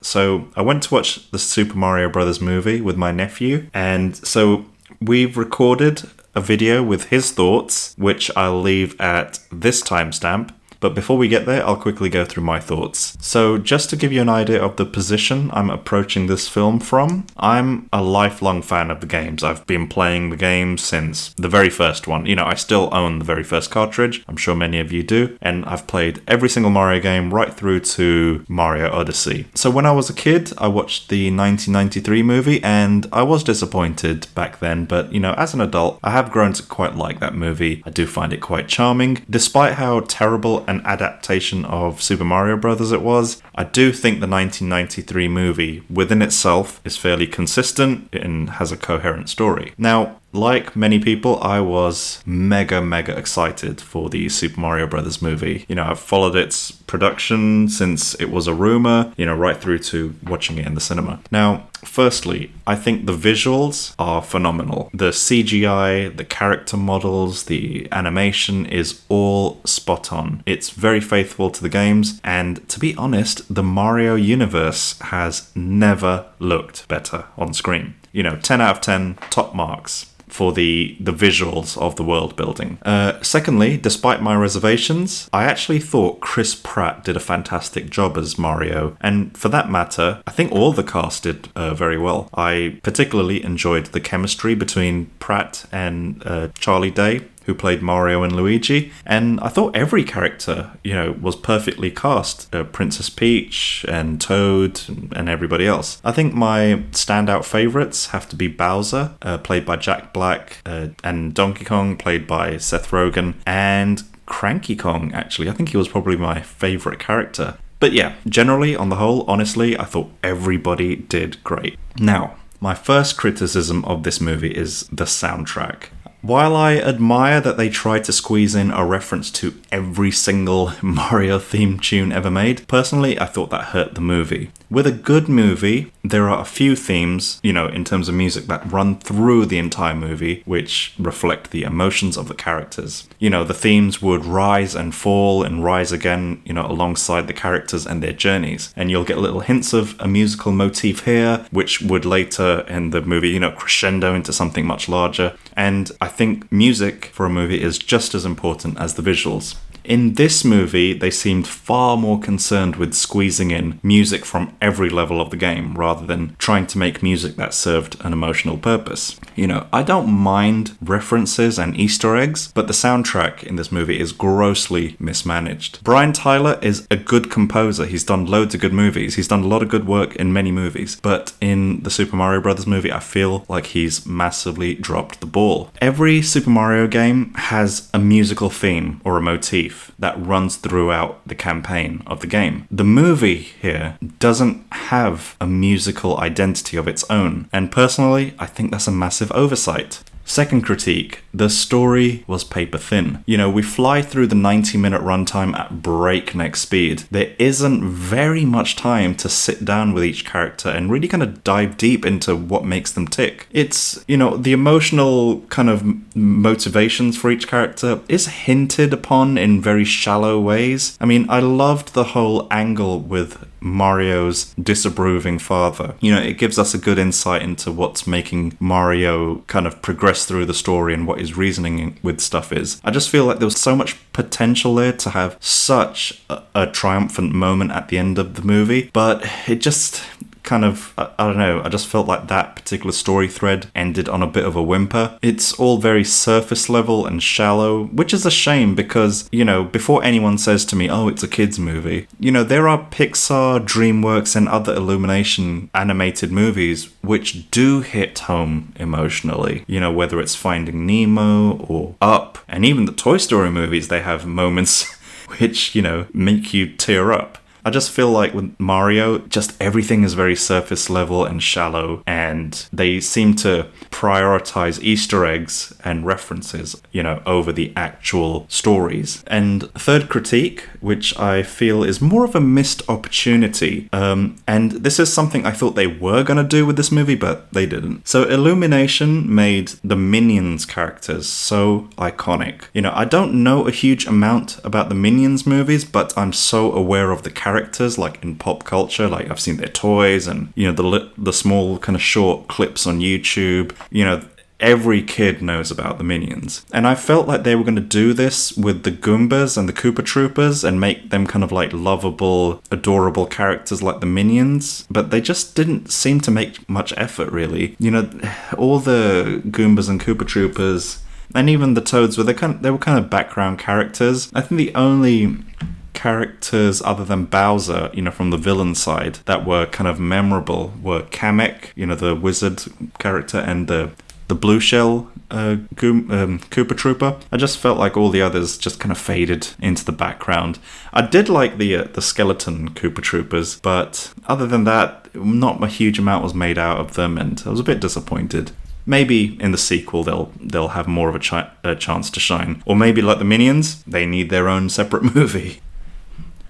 So I went to watch the Super Mario Brothers movie with my nephew, and so we've recorded a video with his thoughts, which I'll leave at this timestamp. But before we get there, I'll quickly go through my thoughts. So just to give you an idea of the position I'm approaching this film from, I'm a lifelong fan of the games. I've been playing the games since the very first one. You know, I still own the very first cartridge. I'm sure many of you do. And I've played every single Mario game right through to Mario Odyssey. So when I was a kid, I watched the 1993 movie and I was disappointed back then. But, you know, as an adult, I have grown to quite like that movie. I do find it quite charming. Despite how terrible an adaptation of Super Mario Brothers it was, I do think the 1993 movie within itself is fairly consistent and has a coherent story. Now, like many people, I was mega excited for the Super Mario Brothers movie. You know, I've followed its production since it was a rumor, you know, right through to watching it in the cinema. Now, firstly, I think the visuals are phenomenal. The CGI, the character models, the animation is all spot on. It's very faithful to the games, and to be honest, the Mario universe has never looked better on screen. You know, 10 out of 10, top marks for the visuals of the world building. Secondly, despite my reservations, I actually thought Chris Pratt did a fantastic job as Mario, and for that matter, I think all the cast did very well. I particularly enjoyed the chemistry between Pratt and Charlie Day, who played Mario and Luigi, and I thought every character, you know, was perfectly cast. Princess Peach and Toad and everybody else. I think my standout favorites have to be Bowser, played by Jack Black, and Donkey Kong, played by Seth Rogen, and Cranky Kong, actually. I think he was probably my favorite character. But yeah, generally, on the whole, honestly, I thought everybody did great. Now, my first criticism of this movie is the soundtrack. While I admire that they tried to squeeze in a reference to every single Mario theme tune ever made, personally I thought that hurt the movie. With a good movie, there are a few themes, you know, in terms of music that run through the entire movie, which reflect the emotions of the characters. You know, the themes would rise and fall and rise again, you know, alongside the characters and their journeys. And you'll get little hints of a musical motif here, which would later in the movie, you know, crescendo into something much larger. And I think music for a movie is just as important as the visuals. In this movie, they seemed far more concerned with squeezing in music from every level of the game rather than trying to make music that served an emotional purpose. You know, I don't mind references and Easter eggs, but the soundtrack in this movie is grossly mismanaged. Brian Tyler is a good composer. He's done loads of good movies. He's done a lot of good work in many movies, but in the Super Mario Brothers movie, I feel like he's massively dropped the ball. Every Super Mario game has a musical theme or a motif that runs throughout the campaign of the game. The movie here doesn't have a musical identity of its own, and personally, I think that's a massive oversight. Second critique, the story was paper thin. You know, we fly through the 90-minute runtime at breakneck speed. There isn't very much time to sit down with each character and really kind of dive deep into what makes them tick. It's, you know, the emotional kind of motivations for each character is hinted upon in very shallow ways. I mean, I loved the whole angle with Mario's disapproving father. You know, it gives us a good insight into what's making Mario kind of progress through the story and what his reasoning with stuff is. I just feel like there was so much potential there to have such a triumphant moment at the end of the movie, but it just kind of, I don't know, I just felt like that particular story thread ended on a bit of a whimper. It's all very surface level and shallow, which is a shame because, you know, before anyone says to me, oh, it's a kid's movie, you know, there are Pixar, DreamWorks and other Illumination animated movies which do hit home emotionally. You know, whether it's Finding Nemo or Up, and even the Toy Story movies, they have moments which, you know, make you tear up. I just feel like with Mario, just everything is very surface level and shallow, and they seem to prioritize Easter eggs and references, over the actual stories. And third critique, which I feel is more of a missed opportunity, and this is something I thought they were going to do with this movie, but they didn't. So Illumination made the Minions characters so iconic. I don't know a huge amount about the Minions movies, but I'm so aware of the characters, like in pop culture. Like I've seen their toys and, the small kind of short clips on YouTube. Every kid knows about the Minions. And I felt like they were going to do this with the Goombas and the Koopa Troopers and make them kind of like lovable, adorable characters like the Minions. But they just didn't seem to make much effort, really. All the Goombas and Koopa Troopers and even the Toads, they were kind of background characters. I think the only characters other than Bowser, from the villain side that were kind of memorable were Kamek, the wizard character, and the blue shell Koopa Trooper. I just felt like all the others just kind of faded into the background. I did like the skeleton Koopa Troopers, but other than that, not a huge amount was made out of them, and I was a bit disappointed. Maybe in the sequel they'll have more of a chance to shine. Or maybe like the Minions, they need their own separate movie.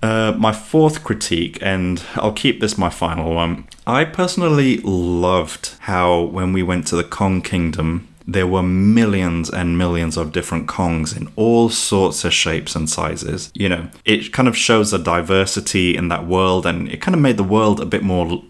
My fourth critique, and I'll keep this my final one. I personally loved how when we went to the Kong Kingdom, there were millions and millions of different Kongs in all sorts of shapes and sizes. It kind of shows a diversity in that world, and it kind of made the world a bit more,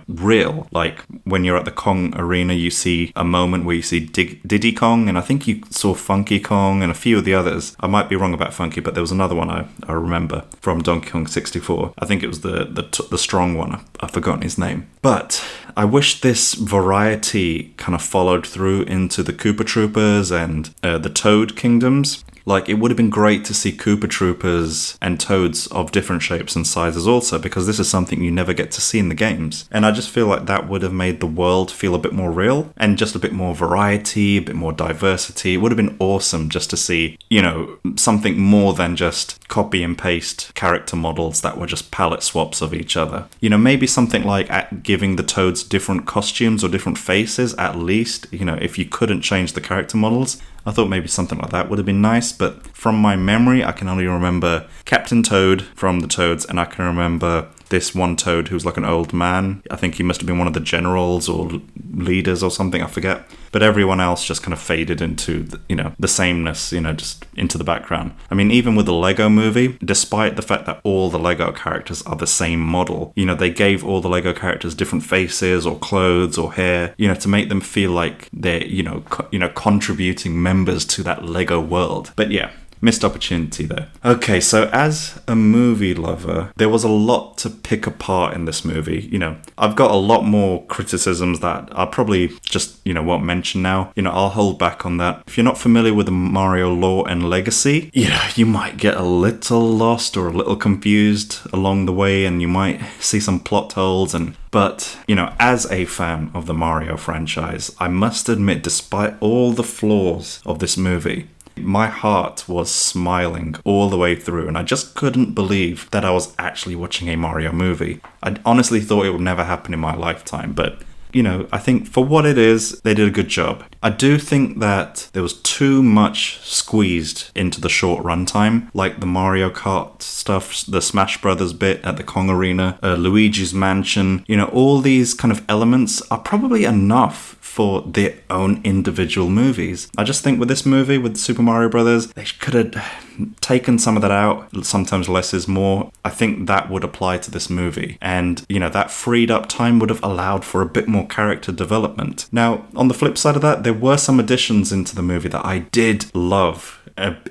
real. Like when you're at the Kong arena, you see a moment where you see Diddy Kong, and I think you saw Funky Kong and a few of the others. I might be wrong about Funky, but there was another one I remember from Donkey Kong 64. I think it was the strong one. I've forgotten his name. But I wish this variety kind of followed through into the Koopa Troopers and the Toad Kingdoms. Like, it would have been great to see Koopa Troopers and Toads of different shapes and sizes also, because this is something you never get to see in the games. And I just feel like that would have made the world feel a bit more real and just a bit more variety, a bit more diversity. It would have been awesome just to see, something more than just copy and paste character models that were just palette swaps of each other. Maybe something like giving the Toads different costumes or different faces at least, if you couldn't change the character models. I thought maybe something like that would have been nice, but from my memory, I can only remember Captain Toad from the Toads, and I can remember this one Toad who's like an old man. I think he must have been one of the generals or leaders or something, I forget. But everyone else just kind of faded into, the sameness, just into the background. I mean, even with the Lego movie, despite the fact that all the Lego characters are the same model, they gave all the Lego characters different faces or clothes or hair, to make them feel like they're, contributing members to that Lego world. But yeah, missed opportunity there. Okay, so as a movie lover, there was a lot to pick apart in this movie. I've got a lot more criticisms that I probably just, won't mention now. I'll hold back on that. If you're not familiar with the Mario lore and legacy, you might get a little lost or a little confused along the way, and you might see some plot holes. But, as a fan of the Mario franchise, I must admit, despite all the flaws of this movie, my heart was smiling all the way through, and I just couldn't believe that I was actually watching a Mario movie. I honestly thought it would never happen in my lifetime, but I think for what it is, they did a good job. I do think that there was too much squeezed into the short runtime, like the Mario Kart stuff, the Smash Brothers bit at the Kong Arena, Luigi's Mansion. All these kind of elements are probably enough for their own individual movies. I just think with this movie, with Super Mario Brothers, they could have taken some of that out. Sometimes less is more. I think that would apply to this movie. And, that freed up time would have allowed for a bit more character development. Now, on the flip side of that, there were some additions into the movie that I did love.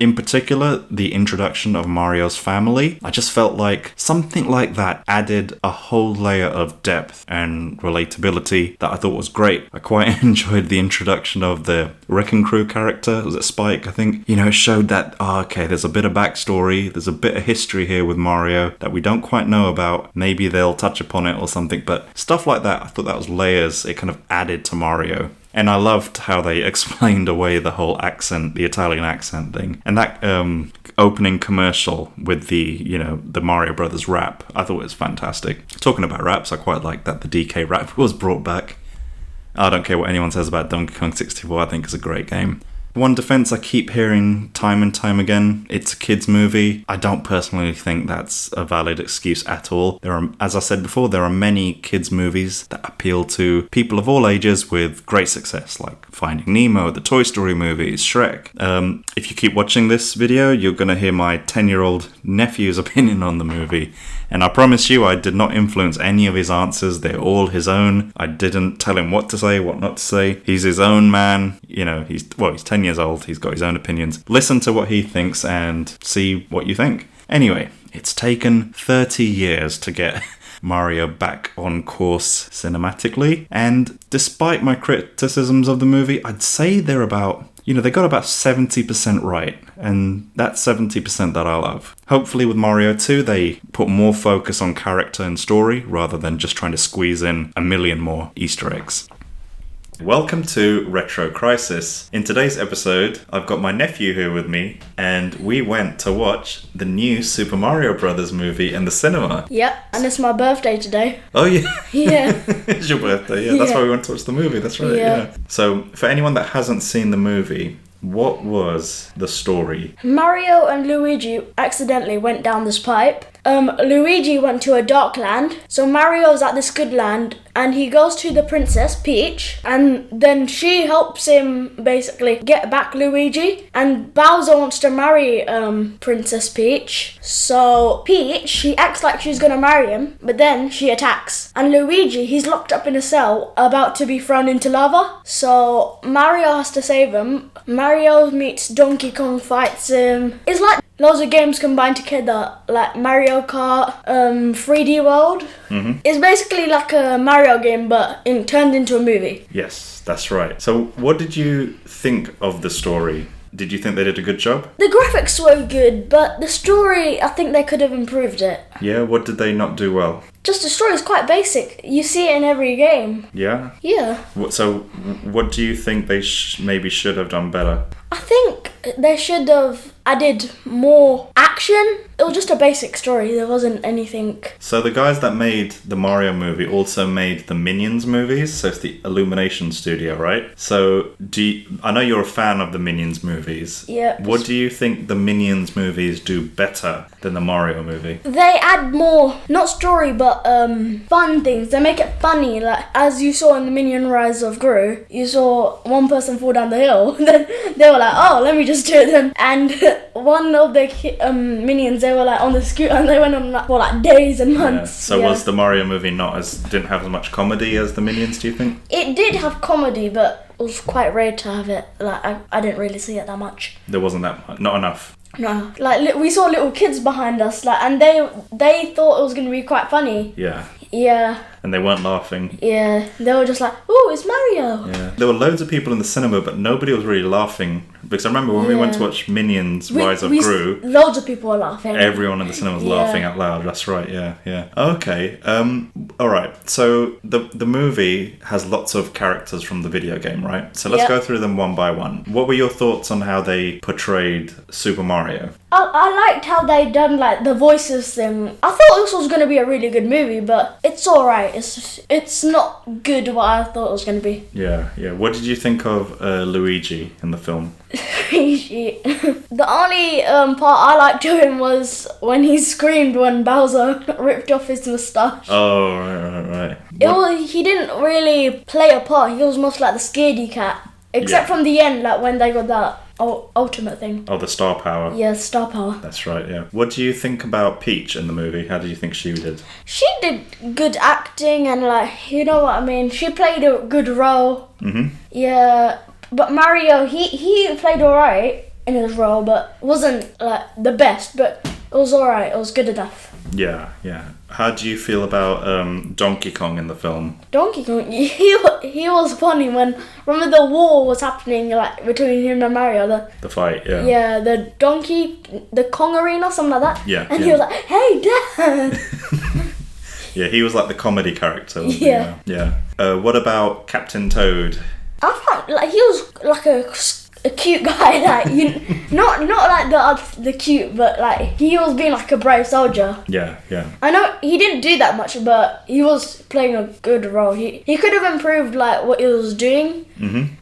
In particular, the introduction of Mario's family. I just felt like something like that added a whole layer of depth and relatability that I thought was great. I quite enjoyed the introduction of the Wrecking Crew character. Was it Spike, I think? It showed that, okay, there's a bit of backstory, there's a bit of history here with Mario that we don't quite know about. Maybe they'll touch upon it or something, but stuff like that, I thought that was layers it kind of added to Mario. And I loved how they explained away the whole accent, the Italian accent thing. And that opening commercial with the Mario Brothers rap, I thought it was fantastic. Talking about raps, I quite like that the DK rap was brought back. I don't care what anyone says about Donkey Kong 64, I think it's a great game. One defense I keep hearing time and time again, it's a kid's movie. I don't personally think that's a valid excuse at all. As I said before, there are many kids' movies that appeal to people of all ages with great success, like Finding Nemo, the Toy Story movies, Shrek. If you keep watching this video, you're going to hear my 10-year-old nephew's opinion on the movie. And I promise you, I did not influence any of his answers. They're all his own. I didn't tell him what to say, what not to say. He's his own man. You know, he's 10 years old. He's got his own opinions. Listen to what he thinks and see what you think. Anyway, it's taken 30 years to get Mario back on course cinematically. And despite my criticisms of the movie, I'd say they're about... they got about 70% right, and that's 70% that I love. Hopefully with Mario 2, they put more focus on character and story, rather than just trying to squeeze in a million more Easter eggs. Welcome to Retro Crisis. In today's episode, I've got my nephew here with me, and we went to watch the new Super Mario Brothers movie in the cinema. Yep, and it's my birthday today. Oh, yeah? Yeah. It's your birthday, yeah. That's why we went to watch the movie, that's right, yeah. So, for anyone that hasn't seen the movie, what was the story? Mario and Luigi accidentally went down this pipe. Luigi went to a dark land, so Mario's at this good land, and he goes to the princess, Peach, and then she helps him basically get back Luigi, and Bowser wants to marry Princess Peach, so Peach, she acts like she's gonna marry him, but then she attacks, and Luigi, he's locked up in a cell, about to be thrown into lava, so Mario has to save him. Mario meets Donkey Kong, fights him. It's like loads of games combined together, like Mario Kart, 3D World. Mm-hmm. It's basically like a Mario game, but turned into a movie. Yes, that's right. So what did you think of the story? Did you think they did a good job? The graphics were good, but the story, I think they could have improved it. Yeah, what did they not do well? Just the story is quite basic. You see it in every game. Yeah? Yeah. So what do you think they maybe should have done better? I think they should have added more action. It was just a basic story. There wasn't anything. So the guys that made the Mario movie also made the Minions movies. So it's the Illumination studio, right? So I know you're a fan of the Minions movies. Yeah. What do you think the Minions movies do better than the Mario movie? They add more, not story, but fun things. They make it funny. Like, as you saw in the Minion Rise of Gru, you saw one person fall down the hill. Then they were like, oh, let me just do it then. And one of the minions, they were like on the scooter, and they went on for like days and months. Yeah. So was the Mario movie didn't have as much comedy as the Minions, do you think? It did have comedy, but it was quite rare to have it. Like, I didn't really see it that much. There wasn't that much, not enough. No, like we saw little kids behind us, like, and they thought it was gonna be quite funny. Yeah. Yeah. And they weren't laughing. Yeah, they were just like, "Oh, it's Mario." Yeah. There were loads of people in the cinema, but nobody was really laughing. Because I remember when we went to watch Minions Rise of Gru, loads of people were laughing. Everyone in the cinema was laughing out loud. That's right. Yeah. Okay. All right. So the movie has lots of characters from the video game, right? So let's go through them one by one. What were your thoughts on how they portrayed Super Mario? I liked how they done like the voices thing. I thought this was going to be a really good movie, but it's alright. It's not good what I thought it was going to be. Yeah. What did you think of Luigi in the film? The only part I liked of him was when he screamed when Bowser ripped off his moustache. Oh, right. He didn't really play a part. He was most like the scaredy cat. Except from the end, like when they got that ultimate thing. Oh, the star power. Yeah, star power. That's right, yeah. What do you think about Peach in the movie? How did you think she did? She did good acting and like, you know what I mean? She played a good role. Mm-hmm. Yeah, but Mario, he played alright in his role, but wasn't like the best, but it was alright. It was good enough. Yeah. How do you feel about Donkey Kong in the film? Donkey Kong, he was funny when, remember the war was happening like between him and Mario, the fight, yeah. Yeah, the Kong arena, something like that. Yeah. And he was like, "Hey, Dad." Yeah, he was like the comedy character. Yeah. Yeah. What about Captain Toad? I found like he was like a cute guy, like not like the cute, but like he was being like a brave soldier. Yeah, yeah. I know he didn't do that much, but he was playing a good role. He could have improved like what he was doing,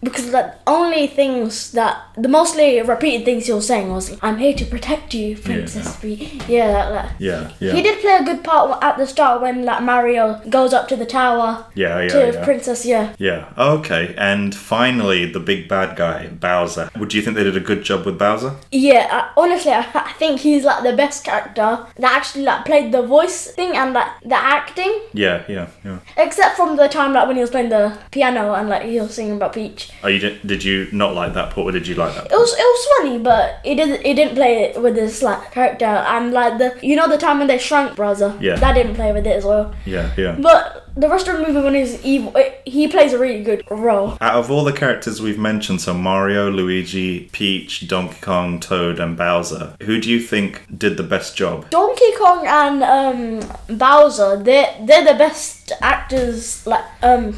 because like only things that the mostly repeated things he was saying was, "I'm here to protect you, Princess B." Yeah. He did play a good part at the start when like Mario goes up to the tower. To Princess. Yeah. Okay. And finally, the big bad guy, Bowser. Would you think they did a good job with Bowser? Yeah. Honestly, I think he's like the best character that actually like played the voice thing and like the acting. Yeah. Except from the time like when he was playing the piano and like he was singing about Peach. Oh, did you not like that part, or did you like that part? It was funny, but he didn't play it with this like character, and like the time when they shrunk Bowser. Yeah. That didn't play with it as well. Yeah. But the rest of the movie when he's evil, he plays a really good role. Out of all the characters we've mentioned, so Mario, Luigi, Peach, Donkey Kong, Toad, and Bowser, who do you think did the best job? Donkey Kong and Bowser, they're the best actors, like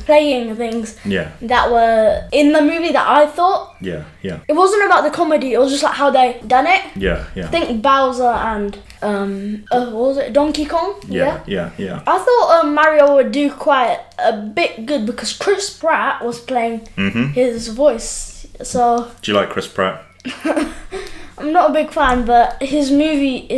playing things. Yeah. That were in the movie that I thought. Yeah. It wasn't about the comedy. It was just like how they done it. Yeah. I think Bowser and what was it? Donkey Kong. Yeah. I thought Mario would do quite a bit good because Chris Pratt was playing his voice. So. Do you like Chris Pratt? I'm not a big fan, but his movie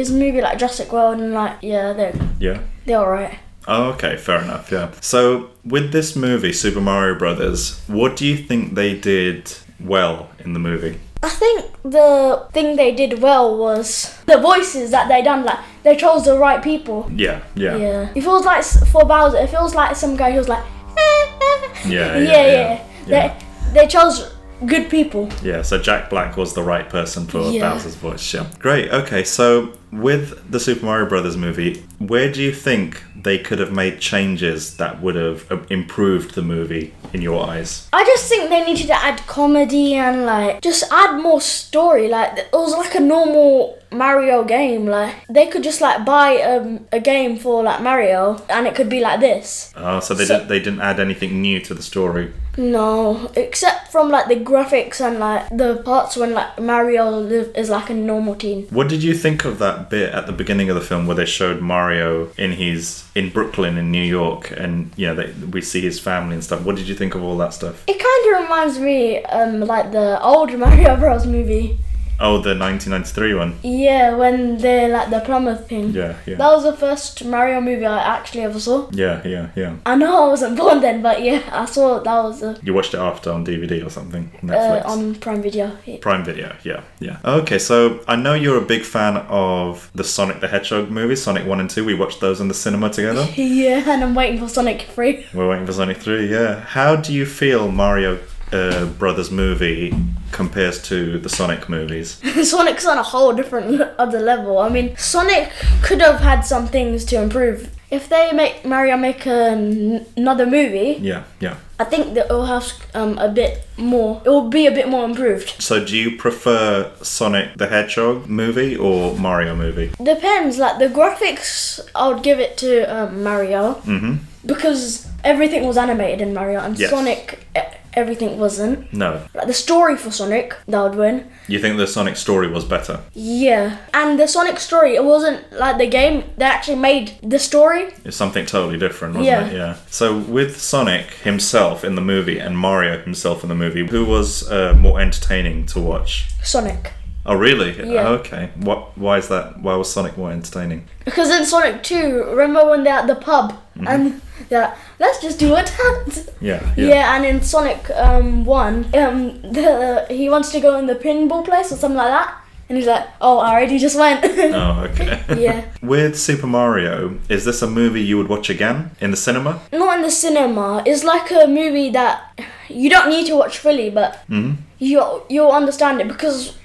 like Jurassic World and like they're alright. Oh, okay, fair enough. Yeah. So with this movie, Super Mario Brothers, what do you think they did well in the movie? I think the thing they did well was the voices that they done. Like they chose the right people. Yeah. It feels like for Bowser, it feels like some guy who's like. Yeah. They chose good people. Yeah. So Jack Black was the right person for Bowser's voice. Yeah. Great. Okay. So with the Super Mario Brothers movie, where do you think they could have made changes that would have improved the movie in your eyes? I just think they needed to add comedy and like just add more story. Like it was like a normal Mario game. Like they could just like buy a game for like Mario and it could be like this. Oh, so they didn't add anything new to the story. No, except from like the graphics and like the parts when like Mario is like a normal teen. What did you think of that bit at the beginning of the film where they showed Mario in Brooklyn in New York, and we see his family and stuff? What did you think of all that stuff? It kind of reminds me like the old Mario Bros movie. Oh, the 1993 one? Yeah, when they're like the plumber thing. Yeah. That was the first Mario movie I actually ever saw. Yeah. I know I wasn't born then, but yeah, I saw that was You watched it after on DVD or something? Netflix? On Prime Video. Yeah. Prime Video, yeah. Okay, so I know you're a big fan of the Sonic the Hedgehog movies, Sonic 1 and 2. We watched those in the cinema together. Yeah, and I'm waiting for Sonic 3. We're waiting for Sonic 3, yeah. How do you feel Mario Brothers movie compares to the Sonic movies? Sonic's on a whole different other level. I mean, Sonic could have had some things to improve. If they make another movie, yeah, I think that it'll have a bit more. It will be a bit more improved. So, do you prefer Sonic the Hedgehog movie or Mario movie? Depends. Like the graphics, I would give it to Mario because everything was animated in Mario, and Sonic. Everything wasn't. No. Like the story for Sonic, that would win. You think the Sonic story was better? Yeah. And the Sonic story, it wasn't like the game. They actually made the story. It's something totally different, wasn't it? Yeah. So with Sonic himself in the movie and Mario himself in the movie, who was more entertaining to watch? Sonic. Oh, really? Yeah. Okay. Why is that? Why was Sonic more entertaining? Because in Sonic 2, remember when they're at the pub and they're like, let's just do a dance. Yeah. Yeah, and in Sonic 1, he wants to go in the pinball place or something like that. And he's like, oh, I already just went. Oh, okay. Yeah. With Super Mario, is this a movie you would watch again in the cinema? Not in the cinema. It's like a movie that you don't need to watch fully, but you'll understand it because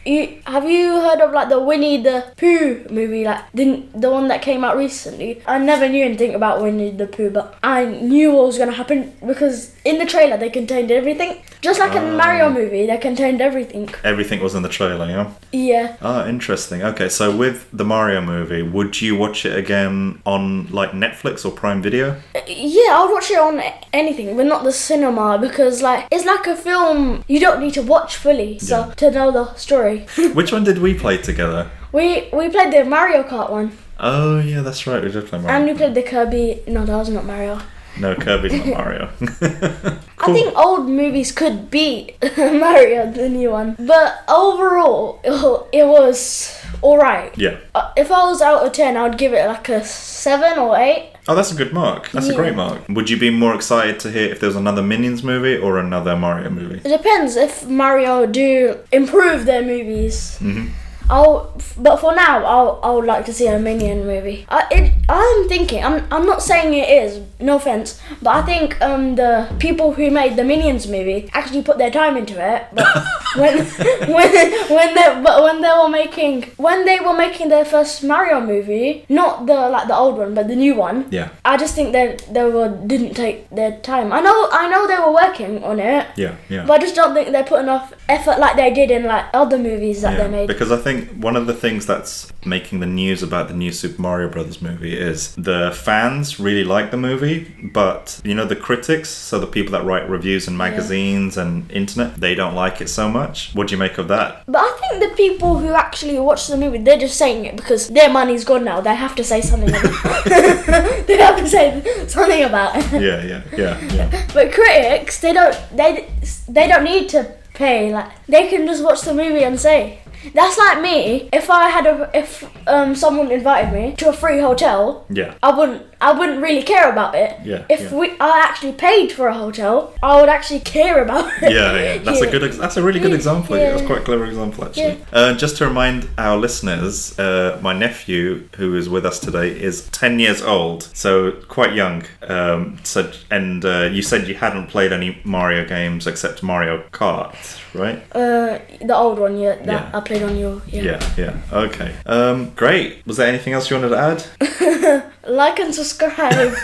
have you heard of like the Winnie the Pooh movie, like the one that came out recently? I never knew anything about Winnie the Pooh, but I knew what was gonna happen because in the trailer they contained everything. Just like in the Mario movie, they contained everything. Everything was in the trailer, yeah? Yeah. Oh, interesting. Okay, so with the Mario movie, would you watch it again on like Netflix or Prime Video? Yeah, I would watch it on anything, but not the cinema, because like it's like a film you don't need to watch fully to know the story. Which one did we play together? We played the Mario Kart one. Oh yeah, that's right. We did play Mario. And we played the Kirby. No, that was not Mario. No, Kirby's not Mario. I think old movies could beat Mario, the new one. But overall, it was alright. Yeah. If I was out of 10, I would give it like a 7 or 8. Oh, that's a good mark. That's a great mark. Would you be more excited to hear if there was another Minions movie or another Mario movie? It depends if Mario do improve their movies. Mm-hmm. But for now, I would like to see a Minion movie. I'm thinking. I'm not saying it is. No offense, but I think the people who made the Minions movie actually put their time into it. But when they were making their first Mario movie, not the old one, but the new one. Yeah. I just think that didn't take their time. I know they were working on it. Yeah. But I just don't think they put enough effort like they did in like other movies that they made. Because I think one of the things that's making the news about the new Super Mario Brothers movie is the fans really like the movie, but the critics, so the people that write reviews in magazines and internet, they don't like it so much. What do you make of that? But I think the people who actually watch the movie, they're just saying it because their money's gone now. They have to say something about it. They have to say something about it. Yeah. But critics, they don't need to pay. Like they can just watch the movie and say. That's like me. If someone invited me to a free hotel, I wouldn't really care about it. I actually paid for a hotel, I would actually care about it. Yeah. That's a really good example. Yeah. That's quite a clever example actually. Just to remind our listeners, my nephew who is with us today is 10 years old, so quite young. You said you hadn't played any Mario games except Mario Kart, right? The old one, I played on your. Yeah. Okay. Great. Was there anything else you wanted to add? Like and subscribe.